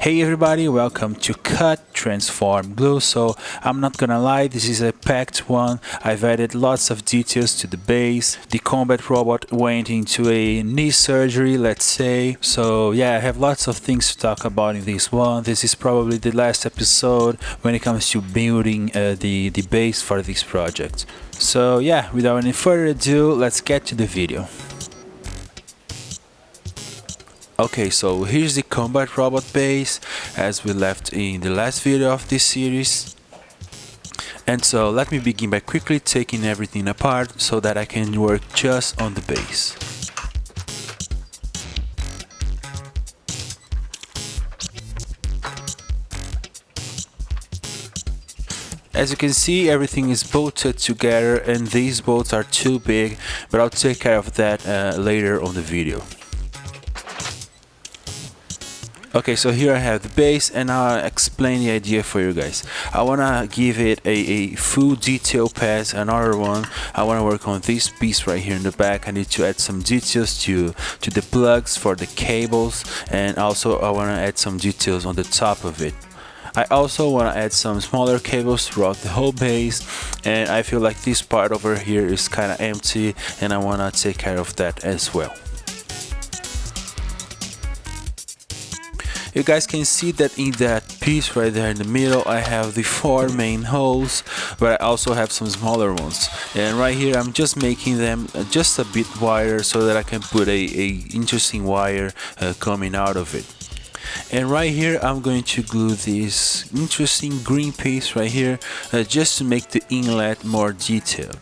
Hey everybody, welcome to Cut, Transform, Glue. So I'm not gonna lie, this is a packed one. I've added lots of details to the base. The combat robot went into a knee surgery, let's say. So yeah, I have lots of things to talk about in this one. This is probably the last episode when it comes to building the base for this project. So yeah, without any further ado, let's get to the video. Okay, so here's the combat robot base as we left in the last video of this series. And so let me begin by quickly taking everything apart so that I can work just on the base. As you can see, everything is bolted together and these bolts are too big, but I'll take care of that later on the video. Okay, so here I have the base and I'll explain the idea for you guys. I wanna give it a full detail pass, another one. I wanna work on this piece right here in the back. I need to add some details to the plugs for the cables, and also I wanna add some details on the top of it. I also want to add some smaller cables throughout the whole base, and I feel like this part over here is kind of empty and I want to take care of that as well. You guys can see that in that piece right there in the middle I have the 4 main holes, but I also have some smaller ones, and right here I'm just making them just a bit wider so that I can put a interesting wire coming out of it. And right here I'm going to glue this interesting green piece right here just to make the inlet more detailed.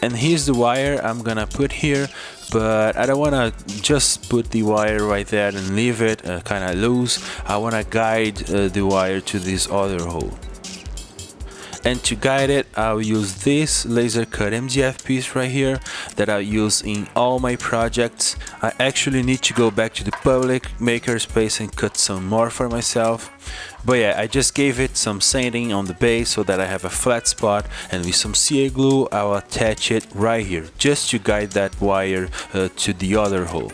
And here's the wire I'm gonna put here, but I don't wanna just put the wire right there and leave it kinda loose. I wanna guide the wire to this other hole. And to guide it, I'll use this laser cut MDF piece right here that I use in all my projects. I actually need to go back to the public makerspace and cut some more for myself. But yeah, I just gave it some sanding on the base so that I have a flat spot, and with some CA glue I'll attach it right here just to guide that wire to the other hole.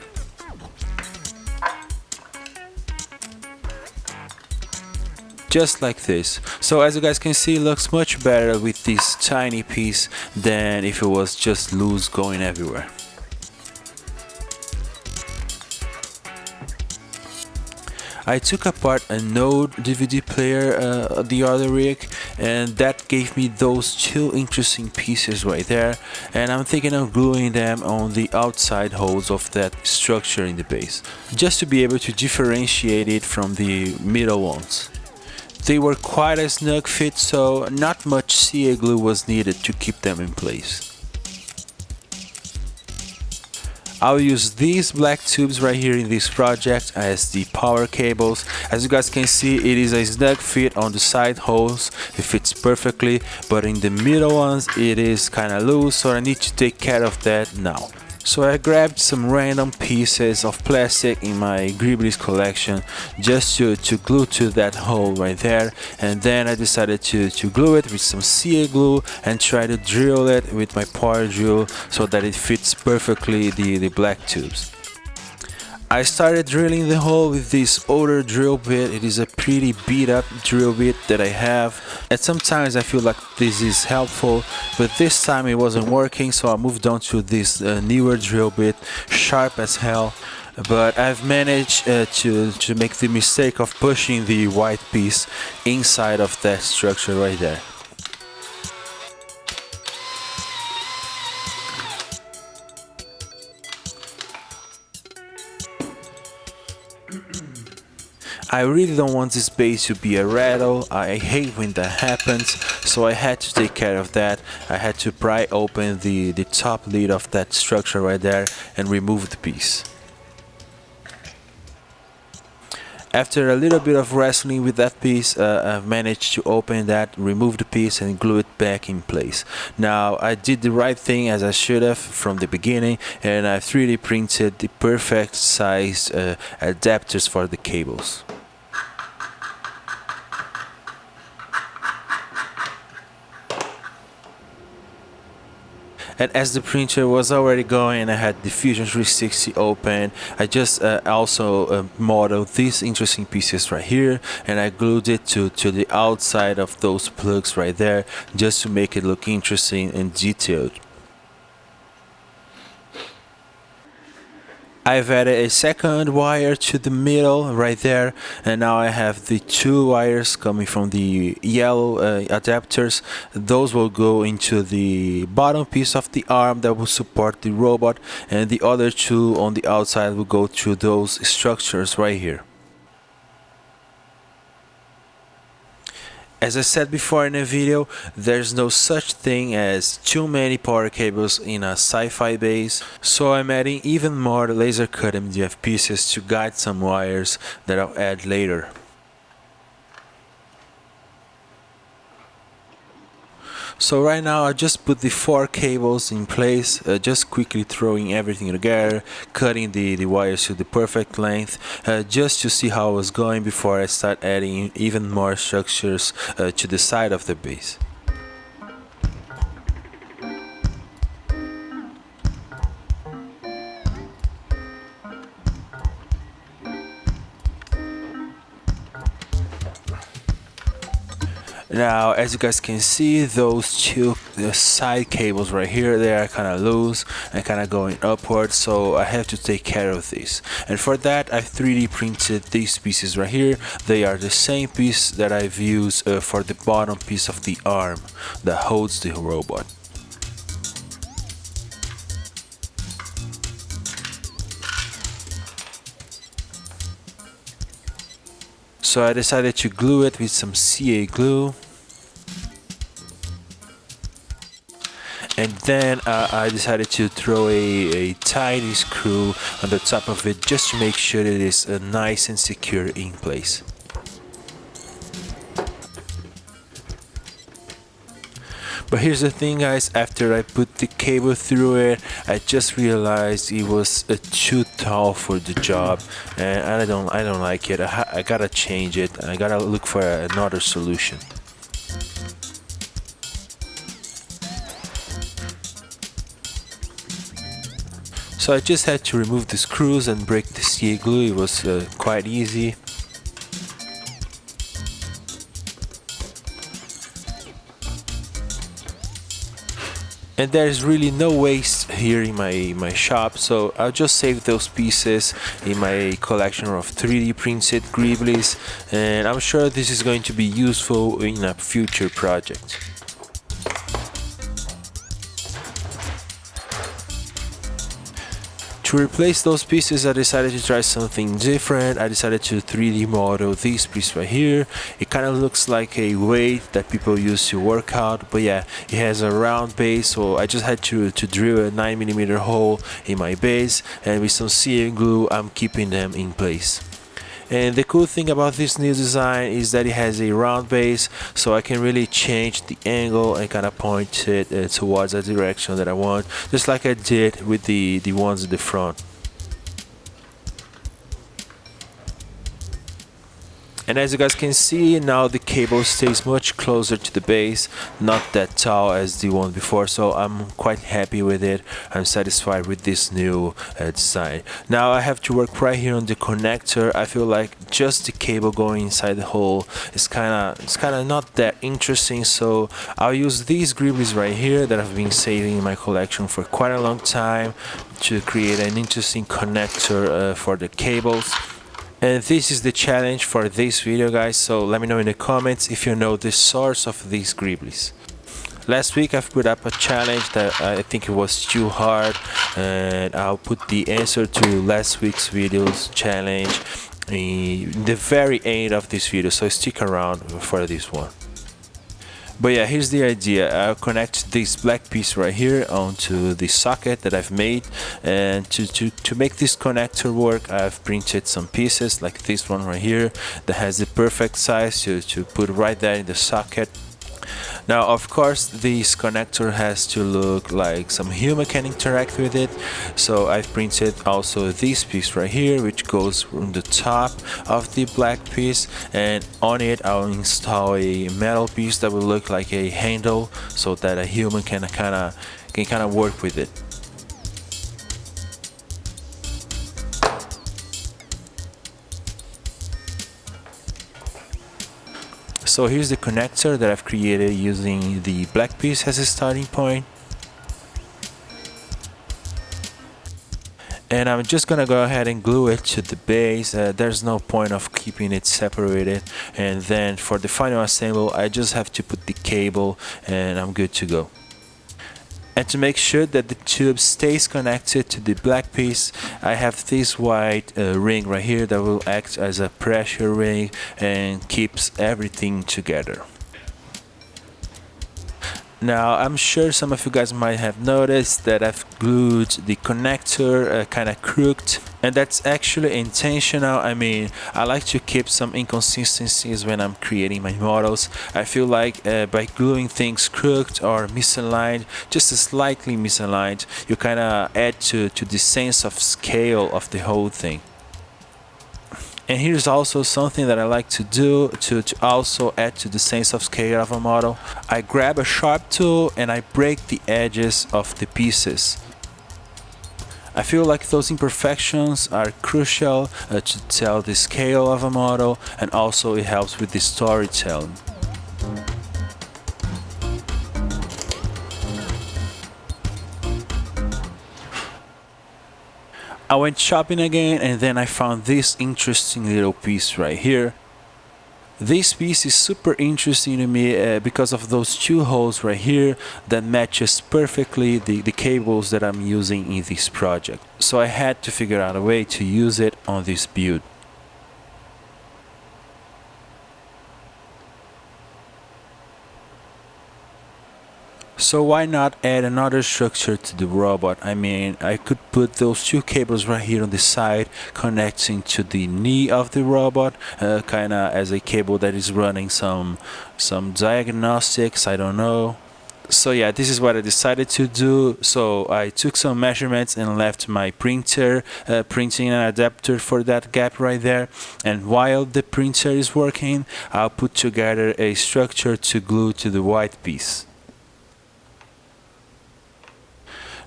Just like this. So as you guys can see, it looks much better with this tiny piece than if it was just loose going everywhere. I took apart a Node DVD player the other week, and that gave me those 2 interesting pieces right there, and I'm thinking of gluing them on the outside holes of that structure in the base, just to be able to differentiate it from the middle ones. They were quite a snug fit, so not much CA glue was needed to keep them in place. I'll use these black tubes right here in this project as the power cables. As you guys can see, it is a snug fit on the side holes, it fits perfectly, but in the middle ones it is kinda loose, so I need to take care of that now. So I grabbed some random pieces of plastic in my Ghiblis collection just to glue to that hole right there, and then I decided to glue it with some CA glue and try to drill it with my power drill so that it fits perfectly the black tubes. I started drilling the hole with this older drill bit. It is a pretty beat up drill bit that I have, and sometimes I feel like this is helpful, but this time it wasn't working, so I moved on to this newer drill bit, sharp as hell. But I've managed to make the mistake of pushing the white piece inside of that structure right there. I really don't want this base to be a rattle. I hate when that happens, so I had to take care of that. I had to pry open the top lid of that structure right there and remove the piece. After a little bit of wrestling with that piece, I've managed to open that, remove the piece and glue it back in place. Now I did the right thing as I should have from the beginning, and I 3D printed the perfect size adapters for the cables. And as the printer was already going, I had the Fusion 360 open. I just also modeled these interesting pieces right here, and I glued it to the outside of those plugs right there, just to make it look interesting and detailed. I've added a second wire to the middle right there, and now I have the two wires coming from the yellow adapters. Those will go into the bottom piece of the arm that will support the robot, and the other two on the outside will go through those structures right here. As I said before in the video, there's no such thing as too many power cables in a sci-fi base, so I'm adding even more laser cut MDF pieces to guide some wires that I'll add later. So right now I just put the 4 cables in place, just quickly throwing everything together, cutting the wires to the perfect length, just to see how I was going before I start adding even more structures to the side of the base. Now, as you guys can see, those two side cables right here, they are kind of loose and kind of going upwards, so I have to take care of this. And for that, I've 3D printed these pieces right here. They are the same piece that I've used for the bottom piece of the arm that holds the robot. So I decided to glue it with some CA glue. And then I decided to throw a tiny screw on the top of it just to make sure it is nice and secure in place. But here's the thing, guys, after I put the cable through it, I just realized it was too tall for the job, and I don't like it. I gotta change it. I gotta look for another solution. So I just had to remove the screws and break the CA glue. It was quite easy. And there's really no waste here in my shop, so I'll just save those pieces in my collection of 3D printed gribblies, and I'm sure this is going to be useful in a future project. To replace those pieces, I decided to try something different. I decided to 3D model this piece right here. It kind of looks like a weight that people use to work out, but yeah, it has a round base, so I just had to drill a 9mm hole in my base, and with some CA glue, I'm keeping them in place. And the cool thing about this new design is that it has a round base, so I can really change the angle and kind of point it towards the direction that I want, just like I did with the ones at the front. And as you guys can see, now the cable stays much closer to the base, not that tall as the one before, so I'm quite happy with it. I'm satisfied with this new design. Now I have to work right here on the connector. I feel like just the cable going inside the hole is kind of not that interesting, so I'll use these gribblies right here that I've been saving in my collection for quite a long time to create an interesting connector for the cables. And this is the challenge for this video, guys, so let me know in the comments if you know the source of these gribblies. Last week I've put up a challenge that I think it was too hard, and I'll put the answer to last week's video's challenge in the very end of this video, so stick around for this one. But yeah, here's the idea. I'll connect this black piece right here onto the socket that I've made, and to make this connector work, I've printed some pieces like this one right here that has the perfect size to put right there in the socket. Now, of course, this connector has to look like some human can interact with it, so I've printed also this piece right here, which goes on the top of the black piece, and on it I'll install a metal piece that will look like a handle, so that a human can kind can kind of work with it. So here's the connector that I've created using the black piece as a starting point. And I'm just gonna go ahead and glue it to the base. There's no point of keeping it separated. And then for the final assembly, I just have to put the cable and I'm good to go. And to make sure that the tube stays connected to the black piece, I have this white ring right here that will act as a pressure ring and keeps everything together. Now, I'm sure some of you guys might have noticed that I've glued the connector kind of crooked, and that's actually intentional. I mean, I like to keep some inconsistencies when I'm creating my models. I feel like by gluing things crooked or misaligned, just slightly misaligned, you kind of add to the sense of scale of the whole thing. And here's also something that I like to do to also add to the sense of scale of a model. I grab a sharp tool and I break the edges of the pieces. I feel like those imperfections are crucial to tell the scale of a model, and also it helps with the storytelling. I went shopping again and then I found this interesting little piece right here. This piece is super interesting to me because of those two holes right here that matches perfectly the cables that I'm using in this project. So I had to figure out a way to use it on this build. So why not add another structure to the robot? I mean, I could put those two cables right here on the side connecting to the knee of the robot, kind of as a cable that is running some diagnostics, I don't know. So yeah, this is what I decided to do. So I took some measurements and left my printer printing an adapter for that gap right there. And while the printer is working, I'll put together a structure to glue to the white piece.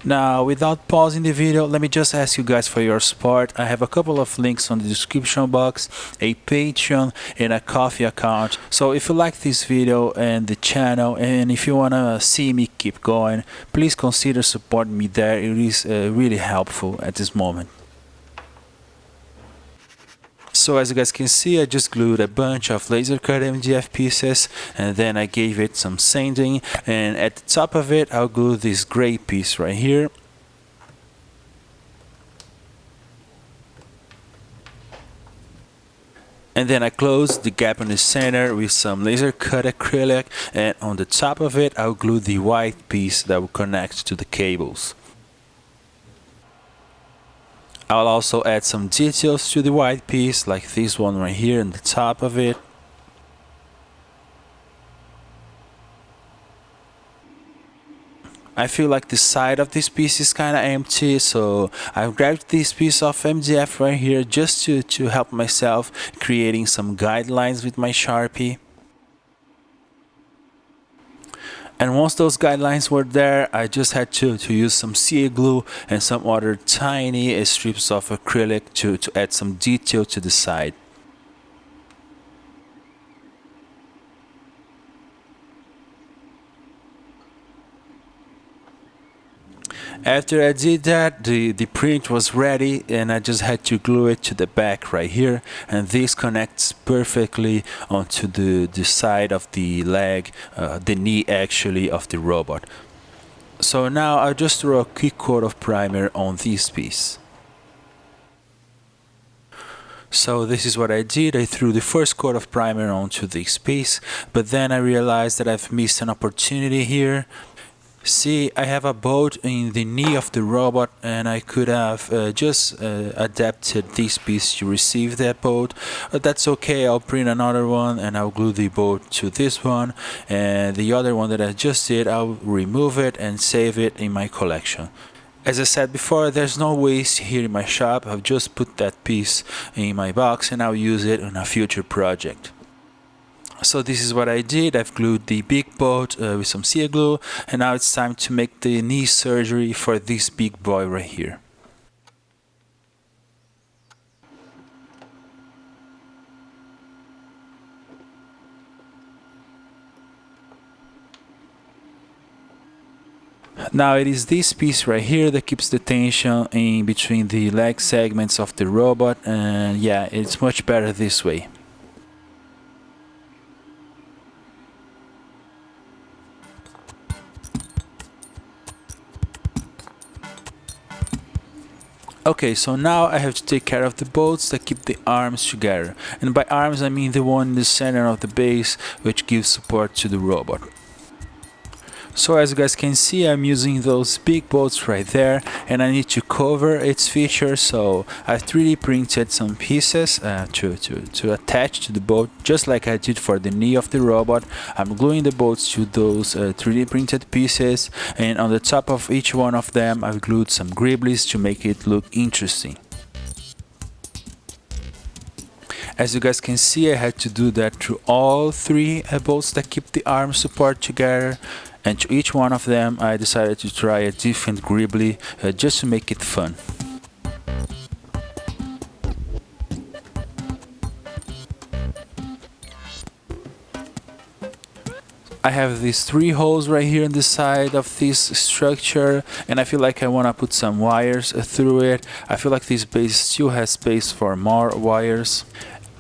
Now, without pausing the video, let me just ask you guys for your support. I have a couple of links on the description box, a Patreon and a Ko-fi account. So if you like this video and the channel, and if you want to see me keep going, please consider supporting me there. It is really helpful at this moment. So as you guys can see, I just glued a bunch of laser cut MDF pieces and then I gave it some sanding, and at the top of it I'll glue this gray piece right here. And then I close the gap in the center with some laser cut acrylic, and on the top of it I'll glue the white piece that will connect to the cables. I'll also add some details to the white piece, like this one right here on the top of it. I feel like the side of this piece is kind of empty, so I've grabbed this piece of MDF right here just to help myself creating some guidelines with my Sharpie. And once those guidelines were there, I just had to use some CA glue and some other tiny strips of acrylic to add some detail to the side. After I did that, the print was ready and I just had to glue it to the back right here, and this connects perfectly onto the side of the leg, the knee actually, of the robot. So now I'll just throw a quick coat of primer on this piece. So this is what I did. I threw the first coat of primer onto this piece, but then I realized that I've missed an opportunity here. See, I have a bolt in the knee of the robot, and I could have just adapted this piece to receive that bolt, but that's okay. I'll print another one and I'll glue the bolt to this one, and the other one that I just did, I'll remove it and save it in my collection. As I said before, there's no waste here in my shop. I've just put that piece in my box and I'll use it on a future project. So this is what I did. I've glued the big boat with some seal glue, and now it's time to make the knee surgery for this big boy right here. Now it is this piece right here that keeps the tension in between the leg segments of the robot, and yeah, it's much better this way. Okay, so now I have to take care of the bolts that keep the arms together, and by arms I mean the one in the center of the base, which gives support to the robot. So as you guys can see, I'm using those big bolts right there, and I need to cover its features, so I 3D printed some pieces to attach to the bolt, just like I did for the knee of the robot. I'm gluing the bolts to those 3D printed pieces, and on the top of each one of them I've glued some gribblies to make it look interesting. As you guys can see, I had to do that to all three bolts that keep the arm support together, and to each one of them I decided to try a different gribbly just to make it fun. I have these three holes right here on the side of this structure, and I feel like I want to put some wires through it. I feel like this base still has space for more wires.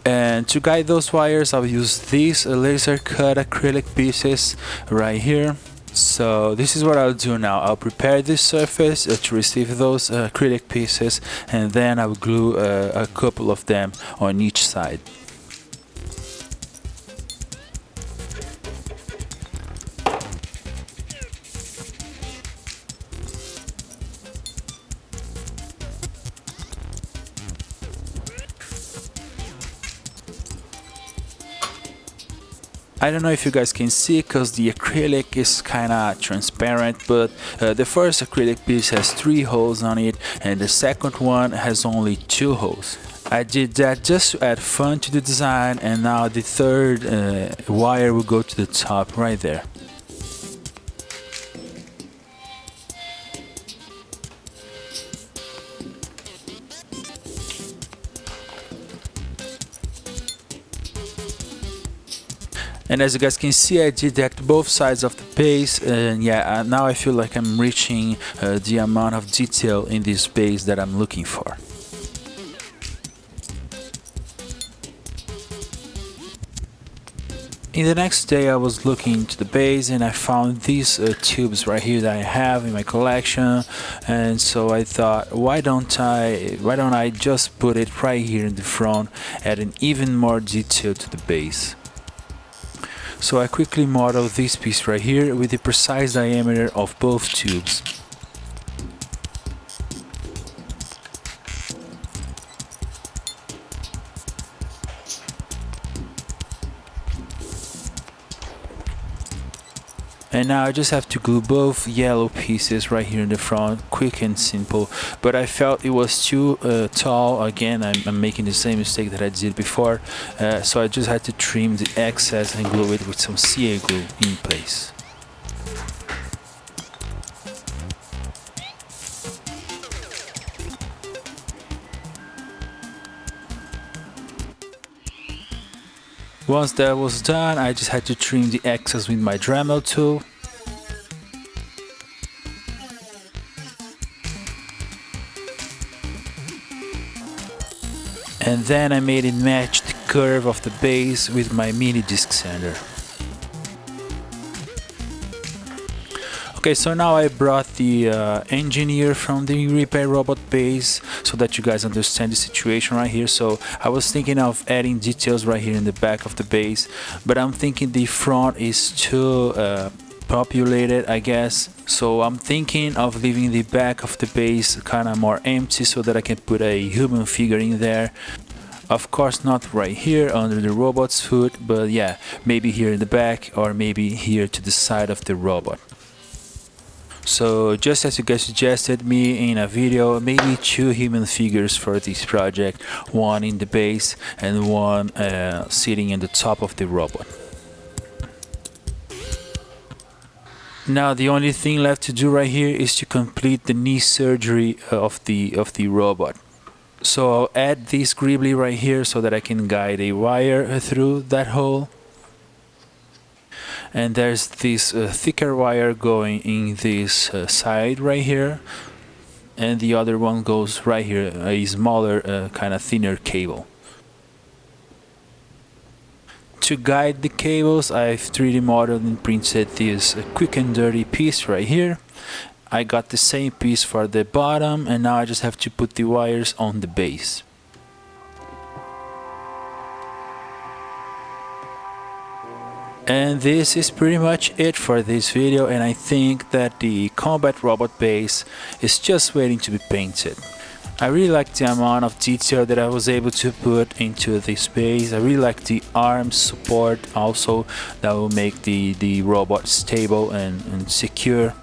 And to guide those wires, I'll use these laser cut acrylic pieces right here. So this is what I'll do now. I'll prepare this surface to receive those acrylic pieces, and then I'll glue a couple of them on each side. I don't know if you guys can see because the acrylic is kinda transparent, but the first acrylic piece has 3 holes on it, and the second one has only 2 holes. I did that just to add fun to the design, and now the third wire will go to the top right there. And as you guys can see, I did that to both sides of the base, and yeah, now I feel like I'm reaching the amount of detail in this base that I'm looking for. In the next day I was looking into the base, and I found these tubes right here that I have in my collection, and so I thought, why don't I just put it right here in the front, adding even more detail to the base. So I quickly modeled this piece right here with the precise diameter of both tubes. And now I just have to glue both yellow pieces right here in the front, quick and simple, but I felt it was too tall. Again, I'm making the same mistake that I did before, so I just had to trim the excess and glue it with some CA glue in place. Once that was done, I just had to trim the excess with my Dremel tool. And then I made it match the curve of the base with my mini disc sander. Okay, so now I brought the engineer from the repair robot base so that you guys understand the situation right here. So I was thinking of adding details right here in the back of the base, but I'm thinking the front is too populated, I guess. So I'm thinking of leaving the back of the base kind of more empty so that I can put a human figure in there. Of course not right here under the robot's foot, but yeah, maybe here in the back, or maybe here to the side of the robot. So just as you guys suggested me in a video, maybe 2 human figures for this project, one in the base and one sitting in the top of the robot. Now the only thing left to do right here is to complete the knee surgery of the robot. So I'll add this gribbly right here so that I can guide a wire through that hole. And there's this thicker wire going in this side right here, and the other one goes right here, a smaller kind of thinner cable. To guide the cables, I've 3D modeled and printed this quick and dirty piece right here. I got the same piece for the bottom, and now I just have to put the wires on the base. And this is pretty much it for this video, and I think that the combat robot base is just waiting to be painted. I really like the amount of detail that I was able to put into this base. I really like the arm support also, that will make the robot stable and secure.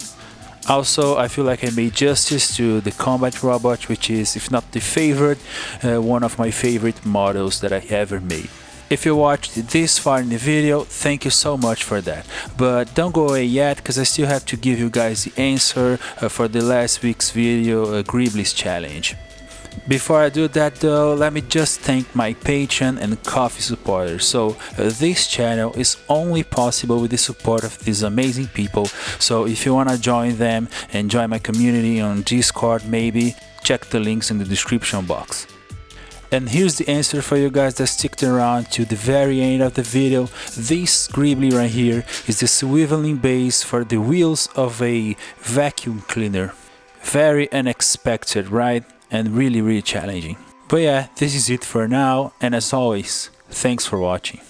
Also, I feel like I made justice to the combat robot, which is, if not the favorite, one of my favorite models that I ever made. If you watched this far in the video, thank you so much for that. But don't go away yet, because I still have to give you guys the answer for the last week's video, Gribbly's challenge. Before I do that though, let me just thank my Patreon and Coffee supporters. So this channel is only possible with the support of these amazing people. So if you wanna join them and join my community on Discord, maybe check the links in the description box. And here's the answer for you guys that sticked around to the very end of the video. This gribbly right here is the swiveling base for the wheels of a vacuum cleaner. Very unexpected, right? And really challenging. But yeah, this is it for now, and as always, thanks for watching.